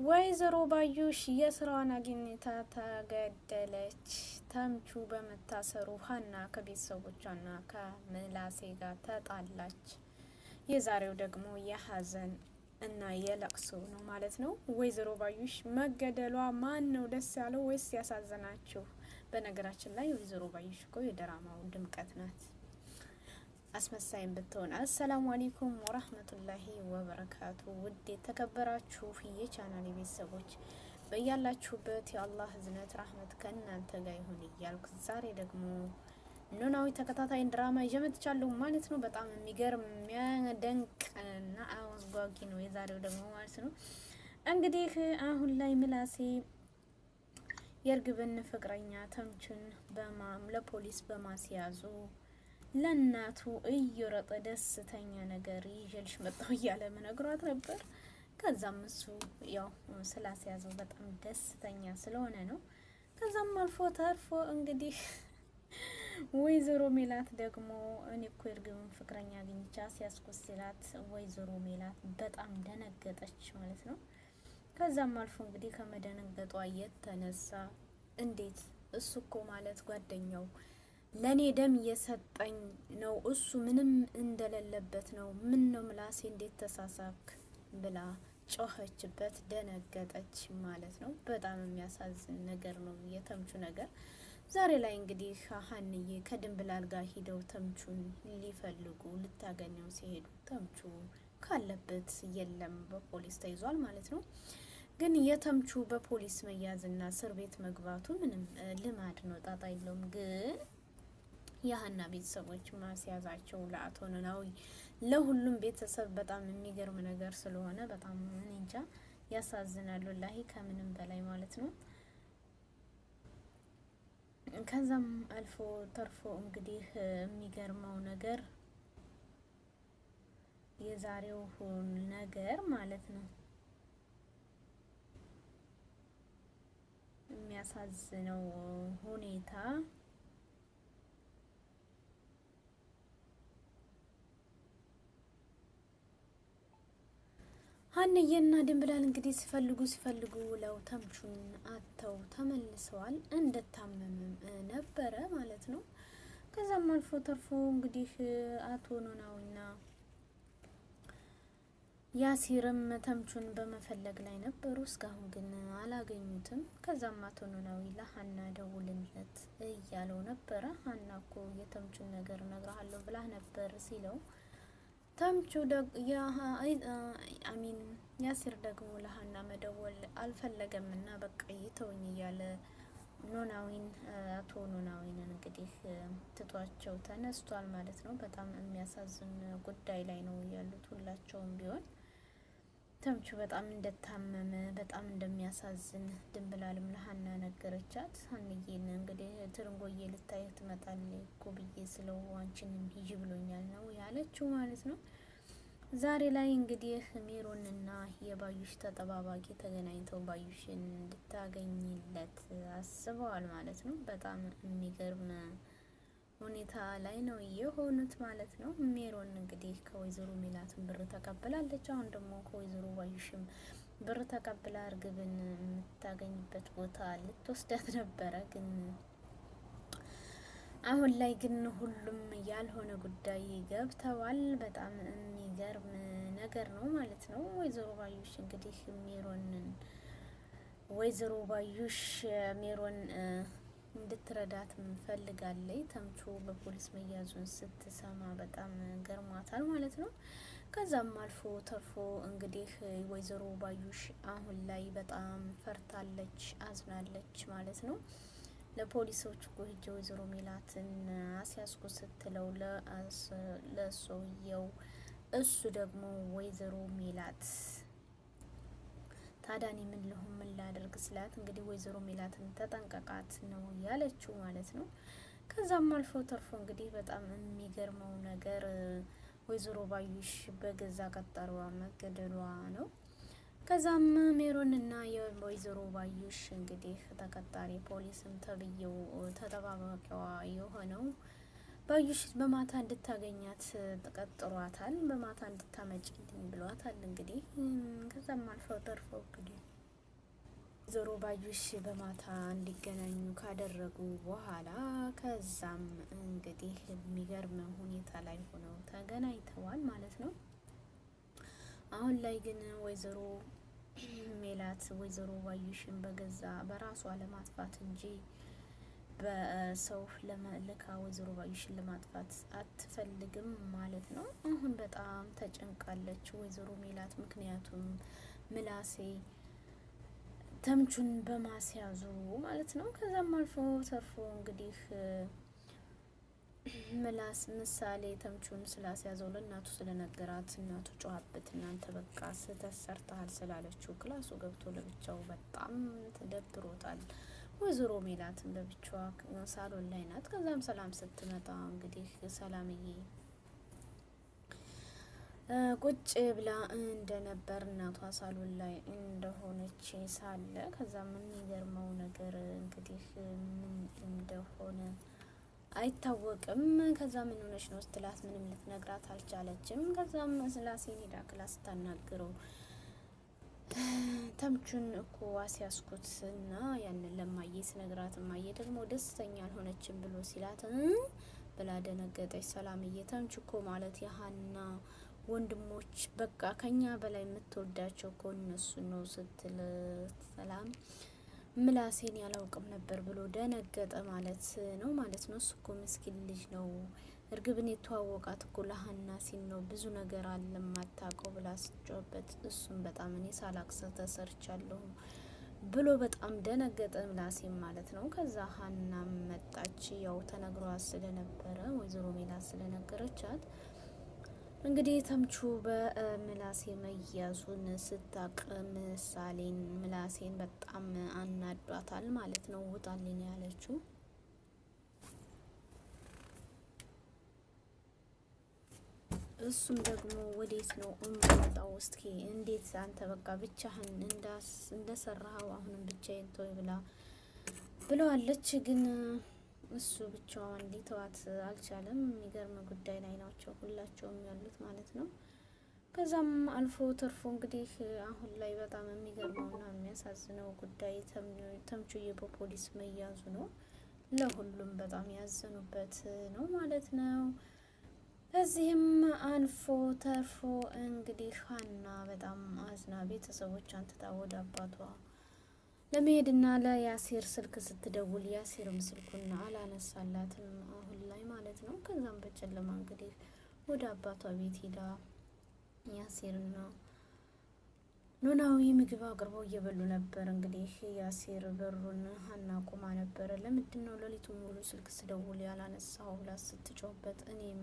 ወይዘሮ ባዩሽ የስራዋን አግኝታ ተገደለች። ተምቹ በመታሰሩ ሀና ከቤተሰቦቿና ከምላሴ ጋር ተጣላች። የዛሬው ደግሞ የሀዘን እና የለቅሶ ነው ማለት ነው። ወይዘሮ ባዩሽ መገደሏ ማን ነው ደስ ያለው ወይስ ያሳዘናችሁ? በነገራችን ላይ ወይዘሮ ባዩሽ እኮ የድራማው ድምቀት ናት፣ አስመሳይም ብትሆን። አሰላሙ አለይኩም ወራህመቱላሂ ወበረካቱ። ውድ የተከበራችሁ የቻናሌ ቤተሰቦች በያላችሁበት የአላህ ህዝነት ራህመት ከእናንተ ጋር ይሁን እያልኩ ዛሬ ደግሞ ኖላዊ ተከታታይ ድራማ ይዤ መጥቻለሁ ማለት ነው። በጣም የሚገርም የሚያደንቅ እና አስጓጊ ነው የዛሬው ደግሞ ማለት ነው። እንግዲህ አሁን ላይ ምላሴ የእርግብን ፍቅረኛ ተምቹን ለፖሊስ በማስያዙ ለእናቱ እየሮጠ ደስተኛ ነገር ይዤልሽ መጣሁ እያለ መነግሯት ነበር። ከዛም እሱ ያው ስላስያዘው በጣም ደስተኛ ስለሆነ ነው። ከዛም አልፎ ተርፎ እንግዲህ ወይዘሮ ሜላት ደግሞ እኔ እኮ የእርግብን ፍቅረኛ አግኝቻ ሲያስኩት ሲላት ወይዘሮ ሜላት በጣም ደነገጠች ማለት ነው። ከዛም አልፎ እንግዲህ ከመደነገጧ የተነሳ እንዴት እሱ እኮ ማለት ጓደኛው ለኔ ደም እየሰጠኝ ነው፣ እሱ ምንም እንደሌለበት ነው። ምን ነው ምላሴ እንዴት ተሳሳክ ብላ ጮኸችበት፣ ደነገጠች ማለት ነው። በጣም የሚያሳዝን ነገር ነው የተምቹ ነገር። ዛሬ ላይ እንግዲህ ሀንዬ ከድንብላል ጋር ሂደው ተምቹን ሊፈልጉ ልታገኘው ሲሄዱ ተምቹ ካለበት የለም፣ በፖሊስ ተይዟል ማለት ነው። ግን የተምቹ በፖሊስ መያዝና እስር ቤት መግባቱ ምንም ልማድ ነው፣ ጣጣ የለውም። ግን የሀና ቤተሰቦች ማስያዛቸው ለአቶ ኖላዊ ለሁሉም ቤተሰብ በጣም የሚገርም ነገር ስለሆነ በጣም እንጃ ያሳዝናሉ፣ ላሂ ከምንም በላይ ማለት ነው። ከዛም አልፎ ተርፎ እንግዲህ የሚገርመው ነገር የዛሬው ነገር ማለት ነው የሚያሳዝነው ሁኔታ ሀንዬና ድንብላል እንግዲህ ሲፈልጉ ውለው ተምቹን አተው ተመልሰዋል። እንደታመመም ነበረ ማለት ነው። ከዛም አልፎ ተርፎ እንግዲህ አቶ ኖላዊና ያሲርም ተምቹን በመፈለግ ላይ ነበሩ። እስካሁን ግን አላገኙትም። ከዛም አቶ ኖላዊ ለሀና ደውልለት እያለው ነበረ። ሀና እኮ የተምቹን ነገር እነግርሃለሁ ብላ ነበር ሲለው ተምቹ ያሲር ደግሞ ለሀና መደወል አልፈለገምና በቃ ይተውኝ እያለ አቶ ኖላዊንን እንግዲህ ትቷቸው ተነስቷል ማለት ነው። በጣም የሚያሳዝን ጉዳይ ላይ ነው ያሉት ሁላቸውም ቢሆን። ተምቹ በጣም እንደታመመ በጣም እንደሚያሳዝን ድንብላልም ለሀና ነገረቻት። ሀንዬን እንግዲህ ትርንጎዬ ልታየት ትመጣለች እኮ ብዬ ስለው አንቺንም ሂጂ ብሎኛል ነው ያለችው ማለት ነው። ዛሬ ላይ እንግዲህ ሜሮንና የባዩሽ ተጠባባቂ ተገናኝተው ባዩሽን እንድታገኝለት አስበዋል ማለት ነው። በጣም የሚገርም ሁኔታ ላይ ነው የሆኑት ማለት ነው። ሜሮን እንግዲህ ከወይዘሮ ሜላትን ብር ተቀብላለች። አሁን ደግሞ ከወይዘሮ ባዩሽም ብር ተቀብላ እርግብን የምታገኝበት ቦታ ልትወስዳት ነበረ። ግን አሁን ላይ ግን ሁሉም ያልሆነ ጉዳይ ገብተዋል። በጣም የሚገርም ነገር ነው ማለት ነው። ወይዘሮ ባዩሽ እንግዲህ ሜሮን እንድትረዳት ፈልጋለች። ተምቹ በፖሊስ መያዙን ስትሰማ በጣም ገርሟታል ማለት ነው። ከዛም አልፎ ተርፎ እንግዲህ ወይዘሮ ባዩሽ አሁን ላይ በጣም ፈርታለች፣ አዝናለች ማለት ነው። ለፖሊሶች እኮ ሂጄ ወይዘሮ ሜላትን አስያዝኩ ስትለው ለሰውየው እሱ ደግሞ ወይዘሮ ሜላት ታዳኒ ምን ልሁን ምን ላደርግ ስላት እንግዲህ ወይዘሮ ሜላትን ተጠንቀቃት ነው ያለችው ማለት ነው። ከዛም አልፎ ተርፎ እንግዲህ በጣም የሚገርመው ነገር ወይዘሮ ባዩሽ በገዛ ቀጠሯ መገደሏ ነው። ከዛም ሜሮን እና የወይዘሮ ባዩሽ እንግዲህ ተቀጣሪ ፖሊስም ተብዬው ተጠባባቂዋ የሆነው ባዩሽ በማታ እንድታገኛት ተቀጥሯታል። በማታ እንድታመጭልኝ ብሏታል። እንግዲህ ከዛም አልፎ ተርፎ እንግዲህ ዞሮ ባዩሽ በማታ እንዲገናኙ ካደረጉ በኋላ ከዛም እንግዲህ የሚገርም ሁኔታ ላይ ሆነው ተገናኝተዋል ማለት ነው። አሁን ላይ ግን ወይዘሮ ሜላት ወይዘሮ ባዩሽን በገዛ በራሷ ለማጥፋት እንጂ በሰው ለመልካ ወይዘሮ ባዩሽን ለማጥፋት አትፈልግም ማለት ነው። አሁን በጣም ተጨንቃለች ወይዘሮ ሜላት፣ ምክንያቱም ምላሴ ተምቹን በማስያዙ ማለት ነው። ከዛም አልፎ ተርፎ እንግዲህ ምላስ ምሳሌ ተምቹን ስላስያዘው ለእናቱ ስለነገራት እናቱ ጨዋበት እናንተ በቃ ስህተት ሰርተሃል ስላለችው ክላሱ ገብቶ ለብቻው በጣም ተደብሮታል። ወይዘሮ ሜላትን ለብቻዋ ሳሎን ላይ ናት። ከዛም ሰላም ስትመጣ እንግዲህ ሰላምዬ ቁጭ ብላ እንደነበር እናቷ ሳሎን ላይ እንደሆነች ሳለ ከዛም የሚገርመው ነገር እንግዲህ ምን እንደሆነ አይታወቅም። ከዛ ምን ሆነች ነው ስትላት ምንም ልትነግራት አልቻለችም። ከዛም ስላሴን ሄዳ ክላስ ስታናግረው ተምቹን እኮ አስያዝኩት እና ያንን ለማየ ስነግራት ማየ ደግሞ ደስተኛ አልሆነችም ብሎ ሲላት ብላ ደነገጠች። ሰላምዬ ተምቹ እኮ ማለት የሀና ወንድሞች በቃ ከኛ በላይ የምትወዳቸው እኮ እነሱ ነው ስትል ሰላም ምላሴን ያላውቅም ነበር ብሎ ደነገጠ ማለት ነው እሱ እኮ ምስኪን ልጅ ነው። እርግብን የተዋወቃት እኮ ለሀና ሲል ነው፣ ብዙ ነገር አለ ማታውቀው ብላ ስጮበት እሱም በጣም እኔ ሳላቅሰ ተሰርቻለሁ ብሎ በጣም ደነገጠ ምላሴን ማለት ነው። ከዛ ሀና መጣች። ያው ተነግሯት ስለነበረ ወይዘሮ ሜላት ስለነገረቻት እንግዲህ ተምቹ በምላሴ መያዙን ስታቅ ምላሴን በጣም አናዷታል ማለት ነው። ውጣልኝ ያለችው እሱም ደግሞ ወዴት ነው እምወጣው? እስኪ እንዴት አንተ በቃ ብቻህን እንደሰራኸው አሁንም ብቻዬን ተወኝ ብለዋለች ግን እሱ ብቻዋን ሊተዋት አልቻለም። የሚገርም ጉዳይ ላይ ናቸው ሁላቸውም ያሉት ማለት ነው። ከዛም አልፎ ተርፎ እንግዲህ አሁን ላይ በጣም የሚገርመውና የሚያሳዝነው ጉዳይ ተምቹዬ በፖሊስ መያዙ ነው። ለሁሉም በጣም ያዘኑበት ነው ማለት ነው። ከዚህም አልፎ ተርፎ እንግዲህ ሀና በጣም አዝና ቤተሰቦቿን ትታ ወደ አባቷ ለመሄድና ለያሲር ስልክ ስትደውል ያሲርም ስልኩና አላነሳላትም አሁን ላይ ማለት ነው። ከዛም በጨለማ እንግዲህ ወደ አባቷ ቤት ሄዳ ያሲርና ኖላዊ ምግብ አቅርበው እየበሉ ነበር። እንግዲህ ያሲር በሩን ሀና ቆማ ነበረ። ለምንድን ነው ሌሊቱን ሙሉ ስልክ ስደውል ያላነሳው ብላ ስትጮህበት እኔም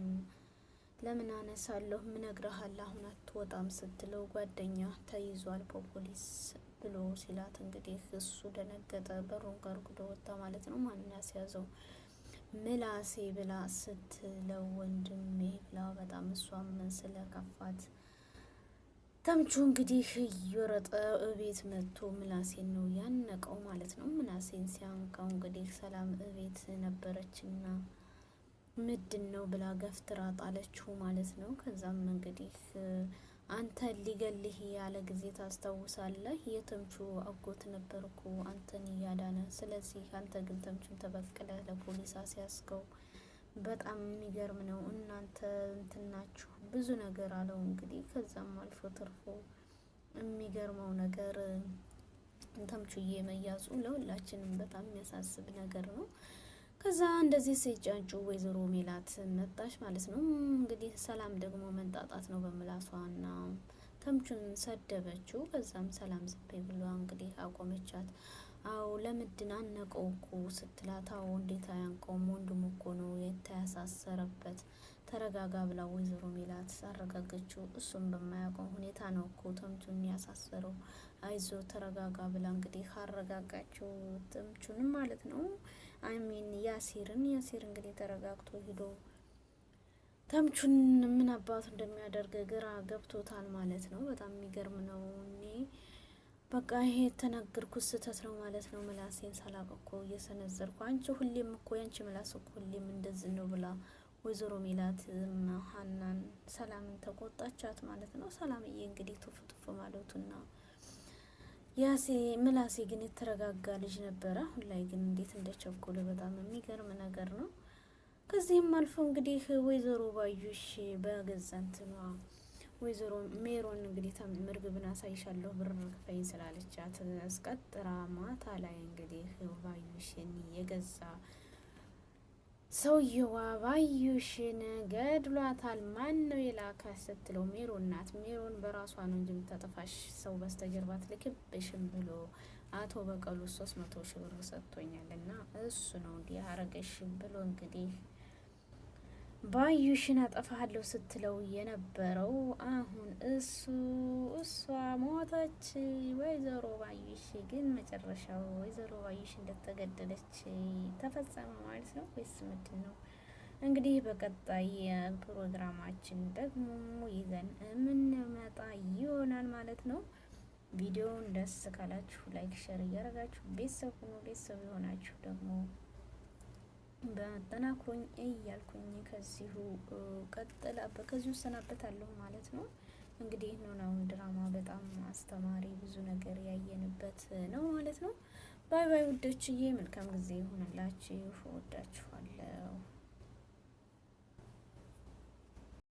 ለምን አነሳለሁ ምነግርሃለሁ አሁን አትወጣም ስትለው ጓደኛ ተይዟል በፖሊስ ብሎ ሲላት እንግዲህ እሱ ደነገጠ። በሩን ጋርግዶ ወጣ ማለት ነው። ማንን ያስያዘው? ምላሴ ብላ ስትለው ወንድሜ ብላ በጣም እሷም ስለከፋት ተምቹ እንግዲህ እየሮጠ እቤት መጥቶ ምላሴን ነው ያነቀው ማለት ነው። ምላሴን ሲያንቀው እንግዲህ ሰላም እቤት ነበረችና ምንድን ነው ብላ ገፍትራ ጣለችው ማለት ነው። ከዛም እንግዲህ አንተ ሊገልህ ያለ ጊዜ ታስታውሳለህ? የተምቹ አጎት ነበርኩ አንተን እያዳነ። ስለዚህ አንተ ግን ተምቹን ተበቅለ ለፖሊስ አስያዝከው። በጣም የሚገርም ነው። እናንተ እንትናችሁ ብዙ ነገር አለው እንግዲህ። ከዛም አልፎ ተርፎ የሚገርመው ነገር ተምቹዬ መያዙ ለሁላችንም በጣም የሚያሳስብ ነገር ነው። ከዛ እንደዚህ ሲጫጩ ወይዘሮ ሜላት መጣች ማለት ነው። እንግዲህ ሰላም ደግሞ መንጣጣት ነው በምላሷና ተምቹን ሰደበችው። ከዛም ሰላም ዝም ብሏ እንግዲህ አቆመቻት። አዎ ለምንድን አነቀው እኮ ስትላት፣ አዎ እንዴት አያንቀውም ወንድሙ እኮ ነው የተያሳሰረበት፣ ተረጋጋ ብላ ወይዘሮ ሜላት አረጋገችው። እሱም በማያውቀው ሁኔታ ነው እኮ ተምቹን ያሳሰረው፣ አይዞ ተረጋጋ ብላ እንግዲህ አረጋጋችው ተምቹንም ማለት ነው። አይሚን ያሲር እንግዲህ ተረጋግቶ ሂዶ ተምቹን ምን አባቱ እንደሚያደርግ ግራ ገብቶታል ማለት ነው። በጣም የሚገርም ነው። እኔ በቃ ይሄ የተናገርኩት ስህተት ነው ማለት ነው። ምላሴን ሳላቅ እኮ እየሰነዘርኩ አንቺ ሁሌም እኮ ያንቺ ምላስ እኮ ሁሌም እንደዚህ ነው ብላ ወይዘሮ ሜላት ሀናን ሰላምን ተቆጣቻት ማለት ነው። ሰላምዬ እንግዲህ ቱፍ ቱፍ ማለቱና ምላሴ ግን የተረጋጋ ልጅ ነበረ። አሁን ላይ ግን እንዴት እንደቸኮለ በጣም የሚገርም ነገር ነው። ከዚህም አልፎ እንግዲህ ወይዘሮ ባዩሽ በገዛ እንትኗ ወይዘሮ ሜሮን እንግዲህ ምግብን አሳይሻለሁ ብር ክፈይኝ ስላለቻት አስቀጥራ ማታ ላይ እንግዲህ ባዩሽን የገዛ ሰውየዋ ባዩሽን ገድሏታል። ማን ነው የላካሽ ስትለው ሜሮን ናት። ሜሮን በራሷ ነው እንጂ የምታጠፋሽ ሰው በስተጀርባ ትልክብሽም ብሎ አቶ በቀሉ 300 ሺህ ብር ሰጥቶኛል እና እሱ ነው እንዲህ አረገሽ ብሎ እንግዲህ ባዩሽን አጠፋለሁ ስትለው የነበረው አሁን እሷ ሞተች። ወይዘሮ ባዩሽ ግን መጨረሻው ወይዘሮ ባዩሽ እንደተገደለች ተፈጸመ ማለት ነው ወይስ ምንድን ነው? እንግዲህ በቀጣይ ፕሮግራማችን ደግሞ ይዘን የምንመጣ ይሆናል ማለት ነው። ቪዲዮውን ደስ ካላችሁ ላይክ፣ ሼር እያደረጋችሁ ቤተሰብ ሁኑ። ቤተሰብ የሆናችሁ ደግሞ በመጠናክሮኝ እያልኩኝ ከዚሁ እሰናበታለሁ ማለት ነው። እንግዲህ ኖላዊ ድራማ በጣም አስተማሪ ብዙ ነገር ያየንበት ነው ማለት ነው። ባይ ባይ ውዶችዬ፣ መልካም ጊዜ ይሆንላችሁ። እወዳችኋለሁ።